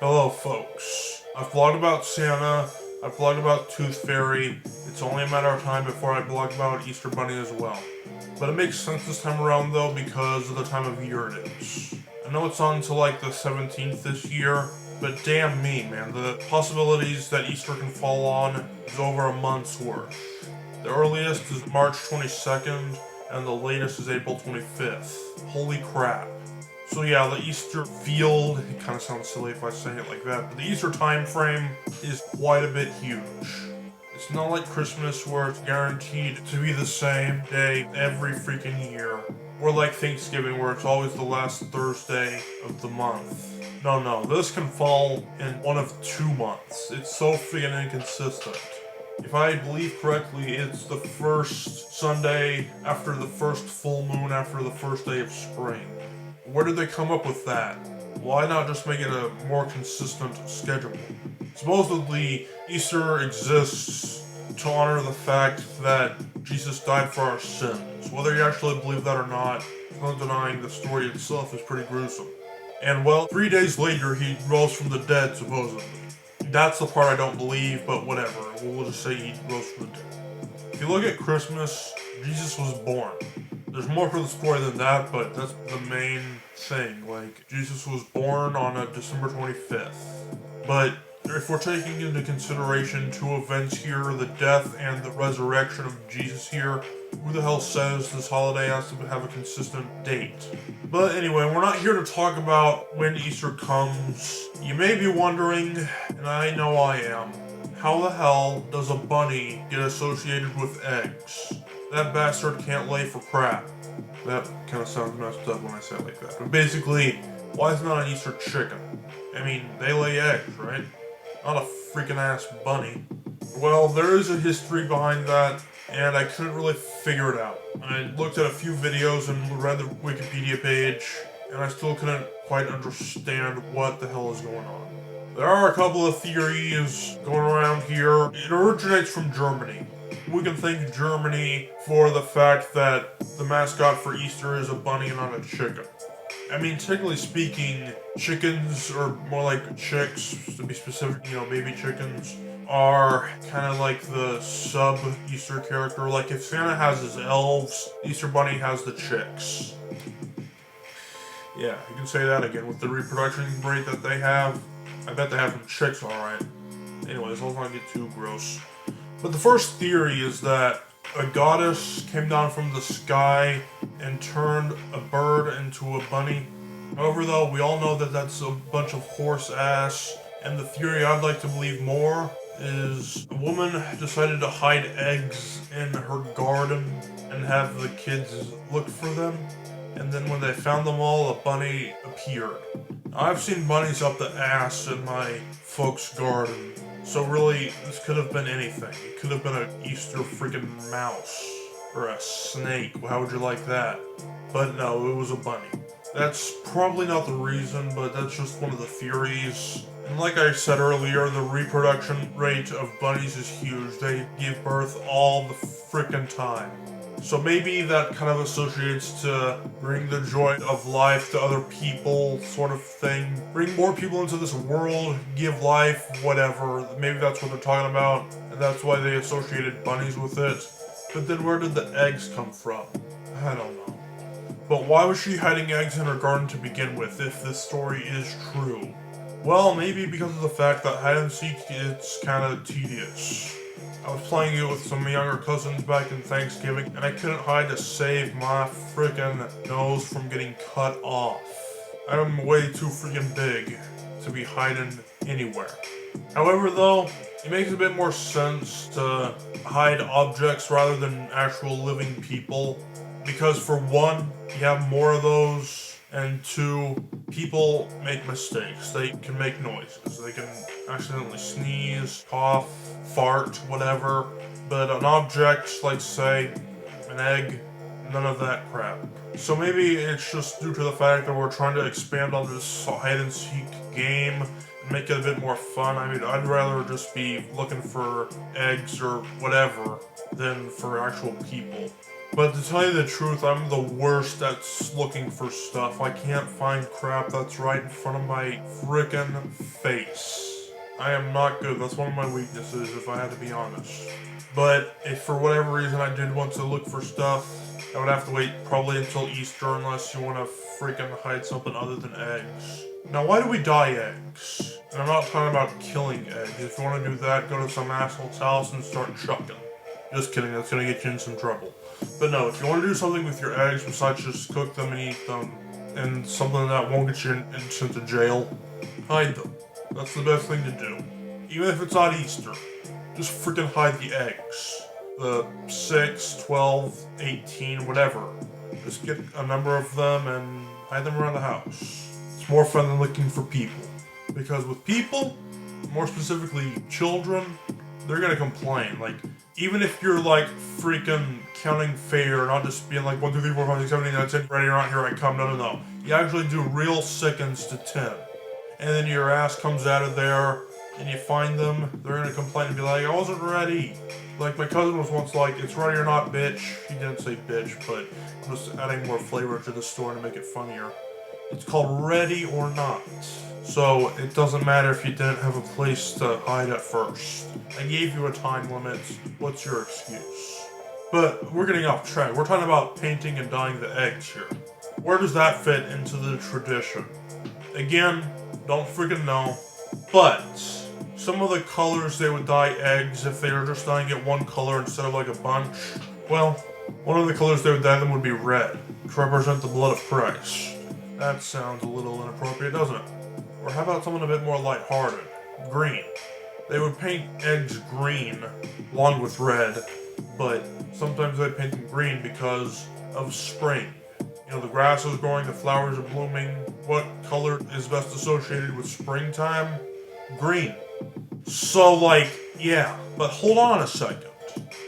Hello folks. I've vlogged about Santa, I've vlogged about Tooth Fairy, it's only a matter of time before I vlog about Easter Bunny as well. But it makes sense this time around though because of the time of year it is. I know it's on to like the 17th this year, but damn me man, the possibilities that Easter can fall on is over a month's worth. The earliest is March 22nd, and the latest is April 25th. Holy crap. So yeah, the Easter field, it kind of sounds silly if I say it like that, but the Easter time frame is quite a bit huge. It's not like Christmas where it's guaranteed to be the same day every freaking year, or like Thanksgiving where it's always the last Thursday of the month. No, this can fall in one of 2 months. It's so freaking inconsistent. If I believe correctly, it's the first Sunday after the first full moon after the first day of spring. Where did they come up with that? Why not just make it a more consistent schedule? Supposedly, Easter exists to honor the fact that Jesus died for our sins. Whether you actually believe that or not, no denying the story itself is pretty gruesome. And well, 3 days later, he rose from the dead, supposedly. That's the part I don't believe, but whatever. We'll just say he rose from the dead. If you look at Christmas, Jesus was born. There's more to the story than that, but that's the main thing. Like, Jesus was born on December 25th. But if we're taking into consideration 2 events here, the death and the resurrection of Jesus here, who the hell says this holiday has to have a consistent date? But anyway, we're not here to talk about when Easter comes. You may be wondering, and I know I am, how the hell does a bunny get associated with eggs? That bastard can't lay for crap. That kind of sounds messed up when I say it like that. But basically, why is it not an Easter chicken? I mean, they lay eggs, right? Not a freaking ass bunny. Well, there is a history behind that, and I couldn't really figure it out. I looked at a few videos and read the Wikipedia page, and I still couldn't quite understand what the hell is going on. There are a couple of theories going around here. It originates from Germany. We can thank Germany for the fact that the mascot for Easter is a bunny and not a chicken. I mean, technically speaking, chickens, or more like chicks, to be specific, baby chickens, are kind of like the sub-Easter character. Like, if Santa has his elves, Easter Bunny has the chicks. Yeah, you can say that again. With the reproduction rate that they have, I bet they have some chicks, alright. Anyways, let's not get too gross. But the first theory is that a goddess came down from the sky and turned a bird into a bunny. However, though, we all know that that's a bunch of horse ass, and the theory I'd like to believe more is a woman decided to hide eggs in her garden and have the kids look for them, and then when they found them all, a bunny appeared. Now, I've seen bunnies up the ass in my folks' garden. So really, this could have been anything. It could have been an Easter freaking mouse. Or a snake. How would you like that? But no, it was a bunny. That's probably not the reason, but that's just one of the theories. And like I said earlier, the reproduction rate of bunnies is huge. They give birth all the freaking time. So maybe that kind of associates to bring the joy of life to other people, sort of thing. Bring more people into this world, give life, whatever. Maybe that's what they're talking about, and that's why they associated bunnies with it. But then where did the eggs come from? I don't know. But why was she hiding eggs in her garden to begin with, if this story is true? Well, maybe because of the fact that hide and seek is kind of tedious. I was playing it with some younger cousins back in Thanksgiving, and I couldn't hide to save my freaking nose from getting cut off. I'm way too freaking big to be hiding anywhere. However, though, it makes a bit more sense to hide objects rather than actual living people, because for one, you have more of those, and 2, people make mistakes. They can make noises. They can accidentally sneeze, cough, fart, whatever. But an object, like say, an egg, none of that crap. So maybe it's just due to the fact that we're trying to expand on this hide and seek game and make it a bit more fun. I mean, I'd rather just be looking for eggs or whatever than for actual people. But to tell you the truth, I'm the worst at looking for stuff. I can't find crap that's right in front of my frickin' face. I am not good. That's one of my weaknesses, if I had to be honest. But if for whatever reason I did want to look for stuff, I would have to wait probably until Easter unless you want to freaking hide something other than eggs. Now, why do we dye eggs? And I'm not talking about killing eggs. If you want to do that, go to some asshole's house and start chucking. Just kidding, that's gonna get you in some trouble. But no, if you want to do something with your eggs besides just cook them and eat them, and something that won't get you sent to jail, hide them. That's the best thing to do. Even if it's not Easter, just freaking hide the eggs. The 6, 12, 18, whatever. Just get a number of them and hide them around the house. It's more fun than looking for people. Because with people, more specifically children, they're gonna complain. Like, even if you're like freaking counting fair, not just being like 1, 2, 3, 4, 5, 6, 7, 8, 9, 10, ready or not, here I come. No. You actually do real seconds to 10. And then your ass comes out of there and you find them, they're gonna complain and be like, I wasn't ready. Like my cousin was once like, it's ready or not, bitch. He didn't say bitch, but I'm just adding more flavor to the story to make it funnier. It's called ready or not. So it doesn't matter if you didn't have a place to hide at first. I gave you a time limit. What's your excuse? But we're getting off track. We're talking about painting and dyeing the eggs here. Where does that fit into the tradition? Again, don't freaking know. But some of the colors they would dye eggs if they were just dyeing it one color instead of like a bunch. Well, one of the colors they would dye them would be red to represent the blood of Christ. That sounds a little inappropriate, doesn't it? Or how about something a bit more lighthearted? Green. They would paint eggs green along with red, but sometimes they paint them green because of spring. You know, the grass is growing, the flowers are blooming. What color is best associated with springtime? Green. So, like, yeah, but hold on a second.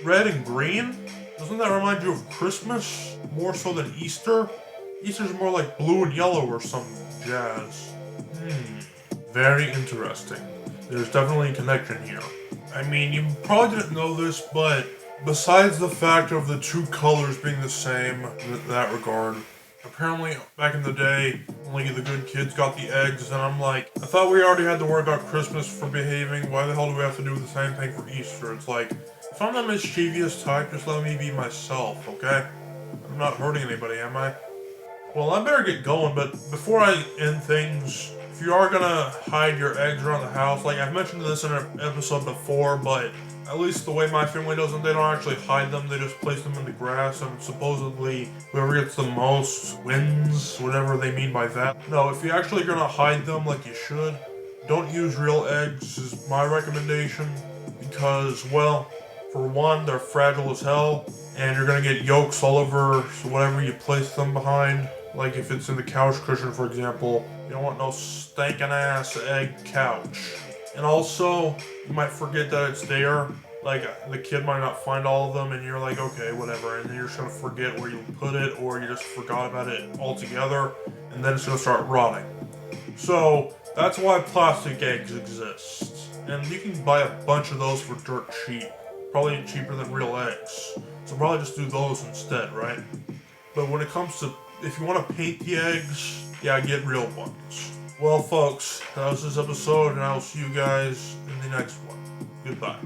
Red and green? Doesn't that remind you of Christmas? More so than Easter? Easter's more like blue and yellow or some jazz. Very interesting. There's definitely a connection here. I mean, you probably didn't know this, but besides the fact of the two colors being the same in that regard, apparently back in the day, only the good kids got the eggs, and I'm like, I thought we already had to worry about Christmas for behaving, why the hell do we have to do the same thing for Easter? It's like, if I'm the mischievous type, just let me be myself, okay? I'm not hurting anybody, am I? Well, I better get going, but before I end things, if you are gonna hide your eggs around the house, like I've mentioned this in an episode before, but at least the way my family does them, they don't actually hide them, they just place them in the grass, and supposedly whoever gets the most wins, whatever they mean by that. No, if you're actually gonna hide them like you should, don't use real eggs is my recommendation, because, well, for one, they're fragile as hell, and you're gonna get yolks all over whatever you place them behind. Like if it's in the couch cushion, for example, you don't want no stinking ass egg couch. And also, you might forget that it's there. Like the kid might not find all of them, and you're like, okay, whatever. And then you're just gonna forget where you put it, or you just forgot about it altogether, and then it's gonna start rotting. So that's why plastic eggs exist, and you can buy a bunch of those for dirt cheap. Probably cheaper than real eggs. So probably just do those instead, right? But when it comes to, if you want to paint the eggs, yeah, get real ones. Well, folks, that was this episode, and I will see you guys in the next one. Goodbye.